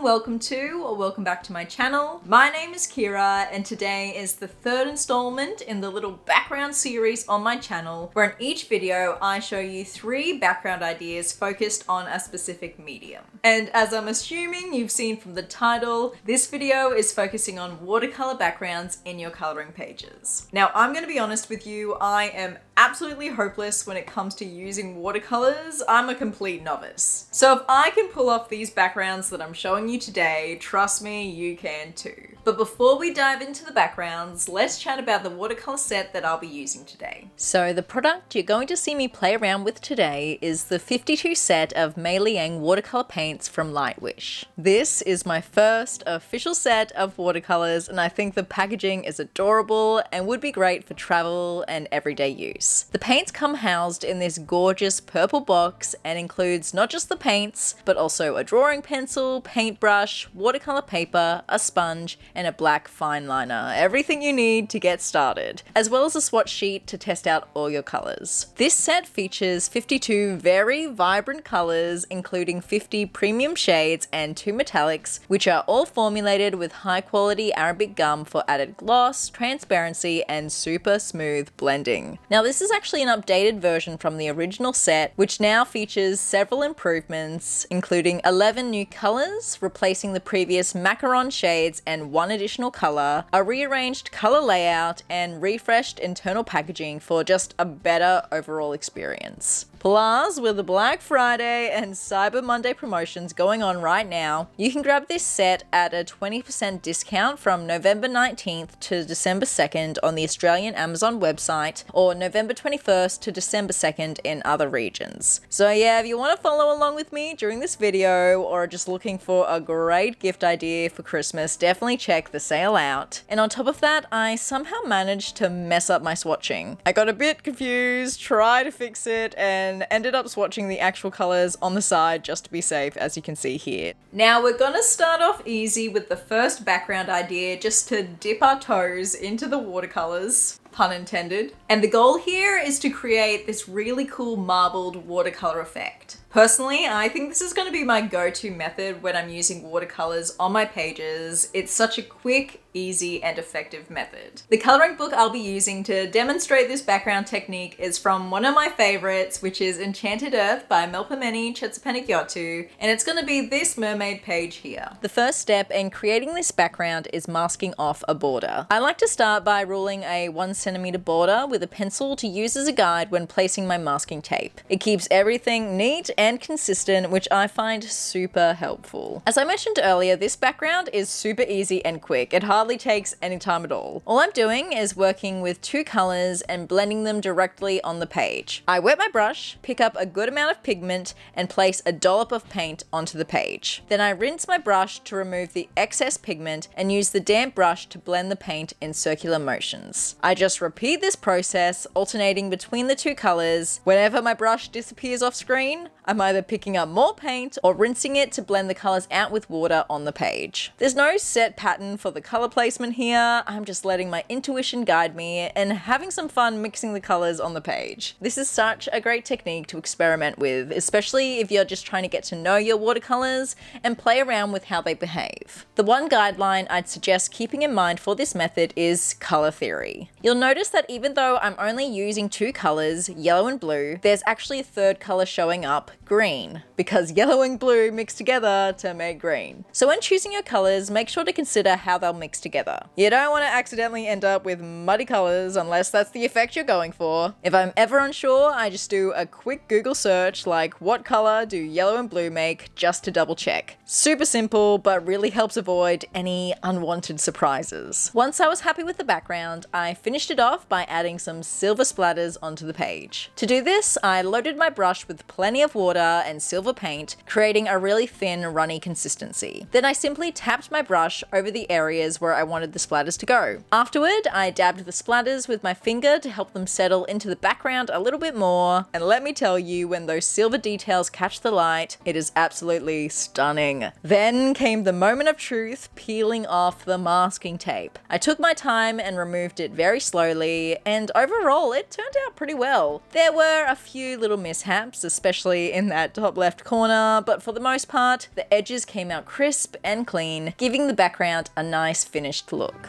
welcome to or welcome back to my channel. My name is Kira and today is the third installment in the little background series on my channel where in each video I show you 3 background ideas focused on a specific medium. And as I'm assuming you've seen from the title, this video is focusing on watercolor backgrounds in your coloring pages. Now I'm going to be honest with you, I am absolutely hopeless when it comes to using watercolors. I'm a complete novice. So if I can pull off these backgrounds that I'm showing you today, trust me, you can too. But before we dive into the backgrounds, let's chat about the watercolor set that I'll be using today. So the product you're going to see me play around with today is the 52 set of MEILIANG watercolor paints from Lightwish. This is my first official set of watercolors and I think the packaging is adorable and would be great for travel and everyday use. The paints come housed in this gorgeous purple box and includes not just the paints, but also a drawing pencil, paintbrush, watercolor paper, a sponge, and a black fine liner. Everything you need to get started, as well as a swatch sheet to test out all your colors. This set features 52 very vibrant colors, including 50 premium shades and 2 metallics, which are all formulated with high quality Arabic gum for added gloss, transparency, and super smooth blending. Now this is actually an updated version from the original set, which now features several improvements, including 11 new colors, replacing the previous macaron shades and 1 additional color, a rearranged color layout, and refreshed internal packaging for just a better overall experience. Plus, with the Black Friday and Cyber Monday promotions going on right now, you can grab this set at a 20% discount from November 19th to December 2nd on the Australian Amazon website, or November 21st to December 2nd in other regions. So yeah, if you want to follow along with me during this video, or are just looking for a great gift idea for Christmas, definitely check the sale out. And on top of that, I somehow managed to mess up my swatching. I got a bit confused, tried to fix it, and ended up swatching the actual colors on the side just to be safe, as you can see here. Now we're gonna start off easy with the first background idea just to dip our toes into the watercolors, pun intended. And the goal here is to create this really cool marbled watercolor effect. Personally, I think this is going to be my go-to method when I'm using watercolors on my pages. It's such a quick, easy, and effective method. The coloring book I'll be using to demonstrate this background technique is from one of my favorites, which is Enchanted Earth by Melpomene Chetsepenikotu, and it's going to be this mermaid page here. The first step in creating this background is masking off a border. I like to start by ruling a 1 centimeter border with a pencil to use as a guide when placing my masking tape. It keeps everything neat and consistent, which I find super helpful. As I mentioned earlier, this background is super easy and quick. It hardly takes any time at all. All I'm doing is working with 2 colors and blending them directly on the page. I wet my brush, pick up a good amount of pigment, and place a dollop of paint onto the page. Then I rinse my brush to remove the excess pigment and use the damp brush to blend the paint in circular motions. I just repeat this process, alternating between the 2 colors. Whenever my brush disappears off screen, I'm either picking up more paint or rinsing it to blend the colors out with water on the page. There's no set pattern for the color placement here. I'm just letting my intuition guide me and having some fun mixing the colors on the page. This is such a great technique to experiment with, especially if you're just trying to get to know your watercolors and play around with how they behave. The one guideline I'd suggest keeping in mind for this method is color theory. You'll notice that even though I'm only using 2 colors, yellow and blue, there's actually a 3rd color showing up, green, because yellow and blue mix together to make green. So when choosing your colors, make sure to consider how they'll mix together. You don't want to accidentally end up with muddy colors unless that's the effect you're going for. If I'm ever unsure, I just do a quick Google search like what color do yellow and blue make, just to double check. Super simple, but really helps avoid any unwanted surprises. Once I was happy with the background, I finished it off by adding some silver splatters onto the page. To do this, I loaded my brush with plenty of water and silver paint, creating a really thin, runny consistency. Then I simply tapped my brush over the areas where I wanted the splatters to go. Afterward, I dabbed the splatters with my finger to help them settle into the background a little bit more, and let me tell you, when those silver details catch the light, it is absolutely stunning. Then came the moment of truth, peeling off the masking tape. I took my time and removed it very slowly, and overall it turned out pretty well. There were a few little mishaps, especially grey in that top left corner, but for the most part, the edges came out crisp and clean, giving the background a nice finished look.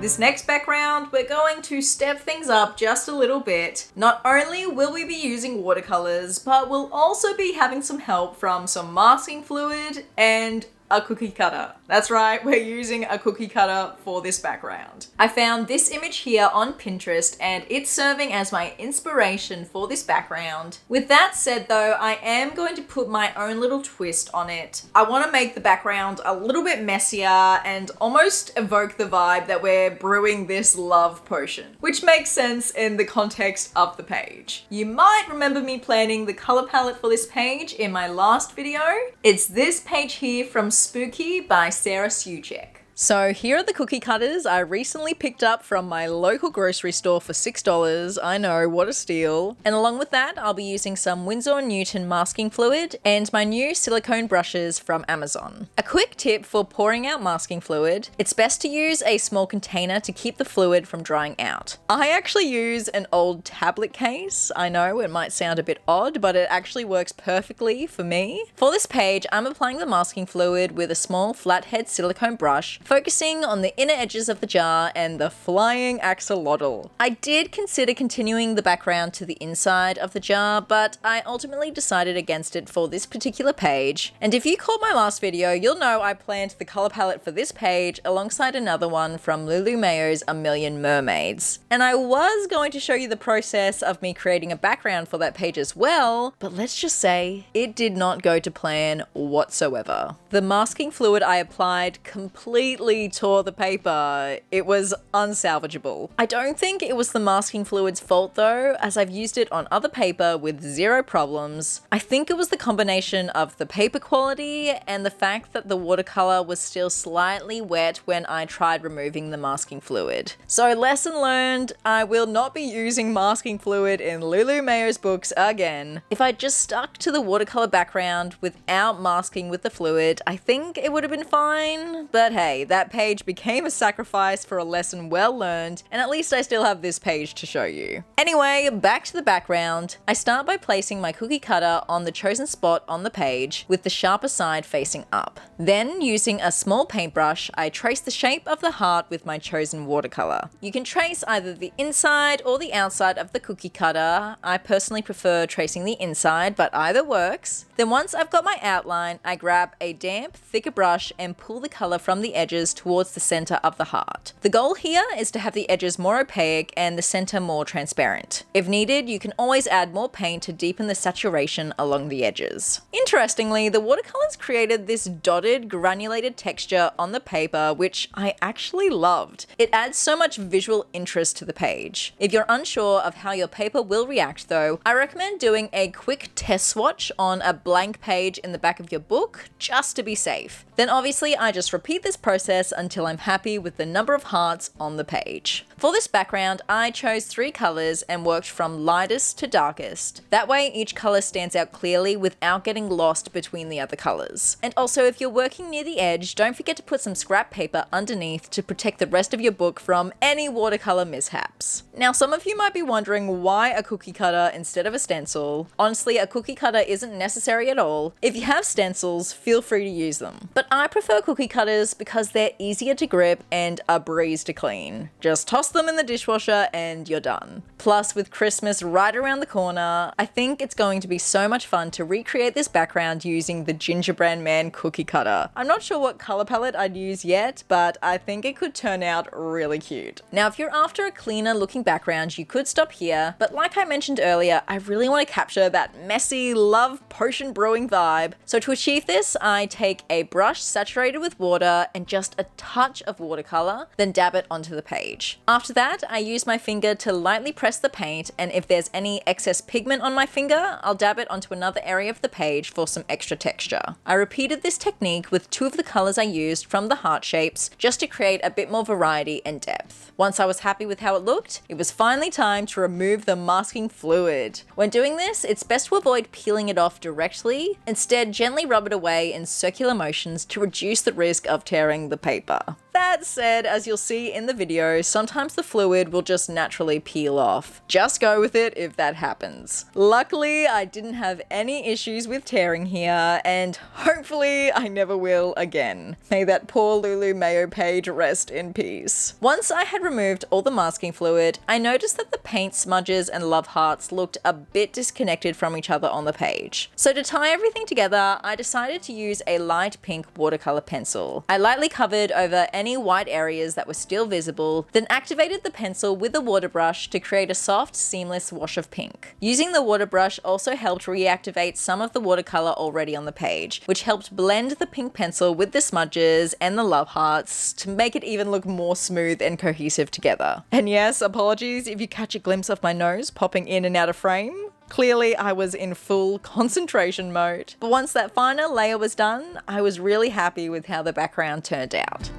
This next background, we're going to step things up just a little bit. Not only will we be using watercolors, but we'll also be having some help from some masking fluid and a cookie cutter. That's right, we're using a cookie cutter for this background. I found this image here on Pinterest and it's serving as my inspiration for this background. With that said though, I am going to put my own little twist on it. I want to make the background a little bit messier and almost evoke the vibe that we're brewing this love potion, which makes sense in the context of the page. You might remember me planning the color palette for this page in my last video. It's this page here from Spooky by Sarah Suchek. So here are the cookie cutters I recently picked up from my local grocery store for $6. I know, what a steal. And along with that, I'll be using some Winsor & Newton masking fluid and my new silicone brushes from Amazon. A quick tip for pouring out masking fluid, it's best to use a small container to keep the fluid from drying out. I actually use an old tablet case. I know it might sound a bit odd, but it actually works perfectly for me. For this page, I'm applying the masking fluid with a small flathead silicone brush, focusing on the inner edges of the jar and the flying axolotl. I did consider continuing the background to the inside of the jar, but I ultimately decided against it for this particular page. And if you caught my last video, you'll know I planned the color palette for this page alongside another one from Lulu Mayo's A Million Mermaids. And I was going to show you the process of me creating a background for that page as well, but let's just say it did not go to plan whatsoever. The masking fluid I applied completely tore the paper. It was unsalvageable. I don't think it was the masking fluid's fault though, as I've used it on other paper with zero problems. I think it was the combination of the paper quality and the fact that the watercolor was still slightly wet when I tried removing the masking fluid. So lesson learned, I will not be using masking fluid in Lulu Mayo's books again. If I just stuck to the watercolor background without masking with the fluid, I think it would have been fine, but hey, that page became a sacrifice for a lesson well learned, and at least I still have this page to show you. Anyway, back to the background. I start by placing my cookie cutter on the chosen spot on the page with the sharper side facing up. Then, using a small paintbrush, I trace the shape of the heart with my chosen watercolor. You can trace either the inside or the outside of the cookie cutter. I personally prefer tracing the inside, but either works. Then once I've got my outline, I grab a damp, thicker brush and pull the color from the edges towards the center of the heart. The goal here is to have the edges more opaque and the center more transparent. If needed, you can always add more paint to deepen the saturation along the edges. Interestingly, the watercolors created this dotted, granulated texture on the paper, which I actually loved. It adds so much visual interest to the page. If you're unsure of how your paper will react though, I recommend doing a quick test swatch on a blank page in the back of your book, just to be safe. Then obviously I just repeat this process until I'm happy with the number of hearts on the page. For this background, I chose 3 colors and worked from lightest to darkest. That way each color stands out clearly without getting lost between the other colors. And also, if you're working near the edge, don't forget to put some scrap paper underneath to protect the rest of your book from any watercolor mishaps. Now, some of you might be wondering why a cookie cutter instead of a stencil. Honestly, a cookie cutter isn't necessary at all. If you have stencils, feel free to use them. But I prefer cookie cutters because they're easier to grip and a breeze to clean. Just toss them in the dishwasher and you're done. Plus, with Christmas right around the corner, I think it's going to be so much fun to recreate this background using the Gingerbread Man cookie cutter. I'm not sure what color palette I'd use yet, but I think it could turn out really cute. Now, if you're after a cleaner looking background, you could stop here, but like I mentioned earlier, I really want to capture that messy love potion brewing vibe. So to achieve this, I take a brush saturated with water and just a touch of watercolor, then dab it onto the page. After that, I use my finger to lightly press the paint, and if there's any excess pigment on my finger, I'll dab it onto another area of the page for some extra texture. I repeated this technique with 2 of the colors I used from the heart shapes, just to create a bit more variety and depth. Once I was happy with how it looked, it was finally time to remove the masking fluid. When doing this, it's best to avoid peeling it off directly. Instead, gently rub it away in circular motions to reduce the risk of tearing the paper. that said, as you'll see in the video, sometimes the fluid will just naturally peel off. Just go with it if that happens. Luckily, I didn't have any issues with tearing here, and hopefully I never will again. May that poor Lulu Mayo page rest in peace. Once I had removed all the masking fluid, I noticed that the paint smudges and love hearts looked a bit disconnected from each other on the page. So to tie everything together, I decided to use a light pink watercolor pencil. I lightly covered over any white areas that were still visible, then activated the pencil with a water brush to create a soft, seamless wash of pink. Using the water brush also helped reactivate some of the watercolor already on the page, which helped blend the pink pencil with the smudges and the love hearts to make it even look more smooth and cohesive together. And yes, apologies if you catch a glimpse of my nose popping in and out of frame. Clearly, I was in full concentration mode. But once that final layer was done, I was really happy with how the background turned out.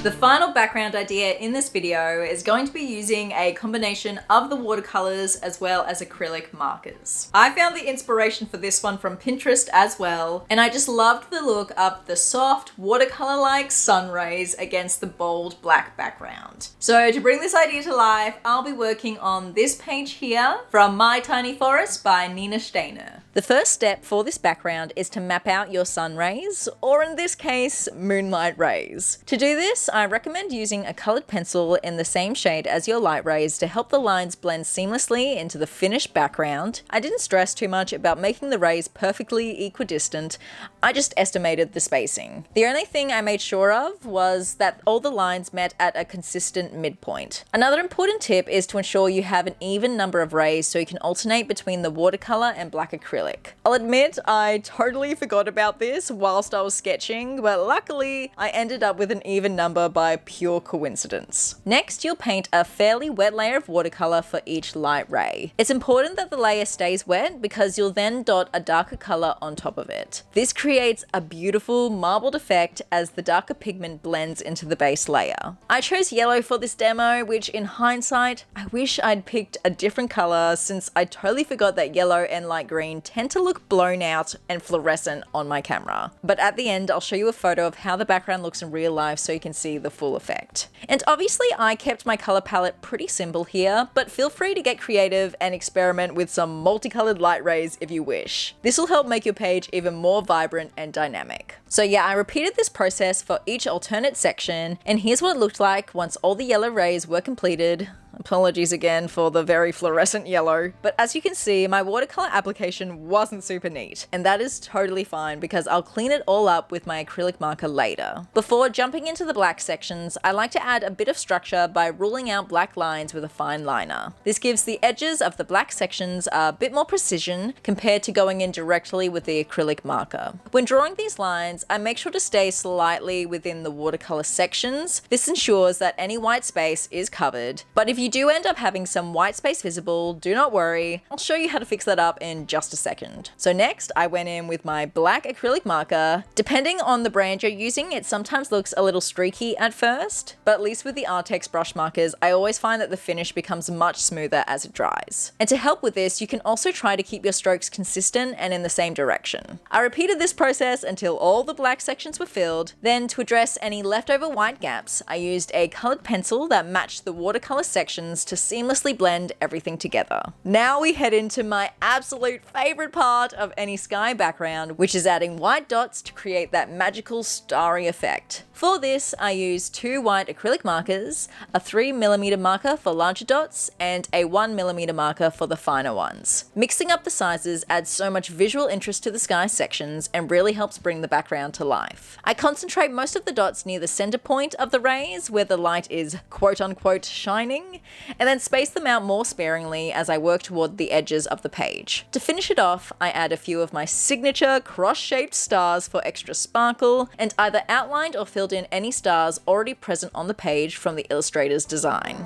The final background idea in this video is going to be using a combination of the watercolors as well as acrylic markers. I found the inspiration for this one from Pinterest as well, and I just loved the look of the soft watercolor-like sun rays against the bold black background. So to bring this idea to life, I'll be working on this page here from My Tiny Forest by Nina Steiner. The first step for this background is to map out your sun rays, or in this case, moonlight rays. To do this, I recommend using a colored pencil in the same shade as your light rays to help the lines blend seamlessly into the finished background. I didn't stress too much about making the rays perfectly equidistant, I just estimated the spacing. The only thing I made sure of was that all the lines met at a consistent midpoint. Another important tip is to ensure you have an even number of rays so you can alternate between the watercolor and black acrylic. I'll admit I totally forgot about this whilst I was sketching, but luckily I ended up with an even number by pure coincidence. Next, you'll paint a fairly wet layer of watercolor for each light ray. It's important that the layer stays wet because you'll then dot a darker color on top of it. This creates a beautiful marbled effect as the darker pigment blends into the base layer. I chose yellow for this demo, which in hindsight, I wish I'd picked a different color since I totally forgot that yellow and light green tend to look blown out and fluorescent on my camera. But at the end, I'll show you a photo of how the background looks in real life so you can see the full effect. And obviously I kept my color palette pretty simple here, but feel free to get creative and experiment with some multicolored light rays if you wish. This will help make your page even more vibrant and dynamic. So yeah, I repeated this process for each alternate section, and here's what it looked like once all the yellow rays were completed. Apologies again for the very fluorescent yellow, but as you can see, my watercolor application wasn't super neat, and that is totally fine because I'll clean it all up with my acrylic marker later. Before jumping into the black sections, I like to add a bit of structure by ruling out black lines with a fine liner. This gives the edges of the black sections a bit more precision compared to going in directly with the acrylic marker. When drawing these lines, I make sure to stay slightly within the watercolor sections. This ensures that any white space is covered, but if you do end up having some white space visible, do not worry, I'll show you how to fix that up in just a second. So next, I went in with my black acrylic marker. Depending on the brand you're using, it sometimes looks a little streaky at first, but at least with the Artex brush markers, I always find that the finish becomes much smoother as it dries. And to help with this, you can also try to keep your strokes consistent and in the same direction. I repeated this process until all the black sections were filled. Then to address any leftover white gaps, I used a colored pencil that matched the watercolor sections to seamlessly blend everything together. Now we head into my absolute favorite part of any sky background, which is adding white dots to create that magical starry effect. For this, I used 2 white acrylic markers, a 3mm marker for larger dots, and a 1mm marker for the finer ones. Mixing up the sizes adds so much visual interest to the sky sections and really helps bring the background to life. I concentrate most of the dots near the center point of the rays where the light is quote-unquote shining, and then space them out more sparingly as I work toward the edges of the page. To finish it off, I add a few of my signature cross-shaped stars for extra sparkle, and either outlined or filled in any stars already present on the page from the illustrator's design.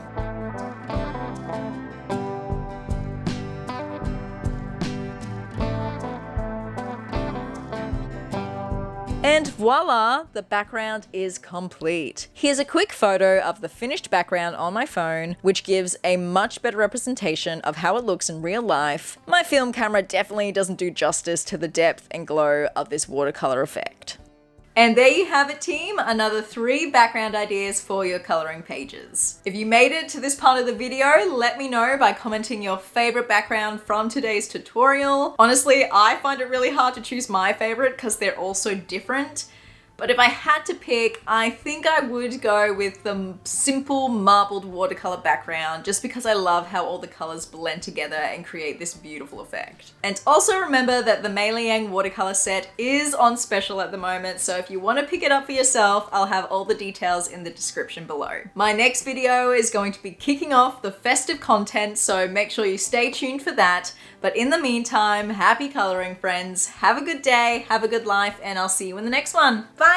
And voila, the background is complete. Here's a quick photo of the finished background on my phone, which gives a much better representation of how it looks in real life. My film camera definitely doesn't do justice to the depth and glow of this watercolor effect. And there you have it, team, another 3 background ideas for your coloring pages. If you made it to this part of the video, let me know by commenting your favorite background from today's tutorial. Honestly, I find it really hard to choose my favorite because they're all so different. But if I had to pick, I think I would go with the simple marbled watercolor background just because I love how all the colors blend together and create this beautiful effect. And also remember that the MEILIANG watercolor set is on special at the moment, so if you want to pick it up for yourself, I'll have all the details in the description below. My next video is going to be kicking off the festive content, so make sure you stay tuned for that. But in the meantime, happy coloring, friends. Have a good day, have a good life, and I'll see you in the next one. Bye!